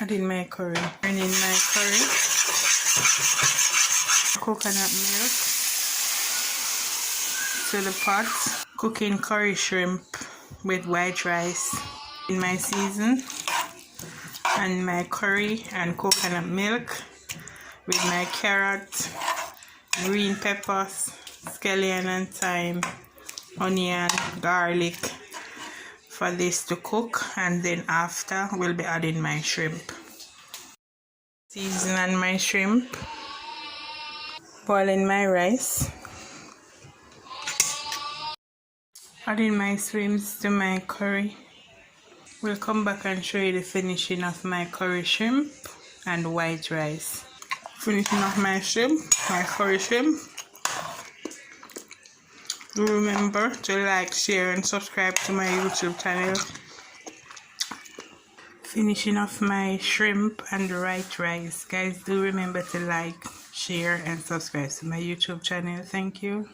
Adding my curry. Turning my curry. Coconut milk to the pot. Cooking curry shrimp with white rice in my season. And my curry and coconut milk with my carrot, green peppers, scallion and thyme, onion, garlic for this to cook, and then after we'll be adding my shrimp. Season my shrimp, boiling my rice, adding my shrimps to my curry. We'll come back and show you the finishing of my curry shrimp and white rice. Finishing off my shrimp, my curry shrimp. Do remember to like, share and subscribe to my YouTube channel. Finishing off my shrimp and white rice. Guys, do remember to like, share and subscribe to my YouTube channel. Thank you.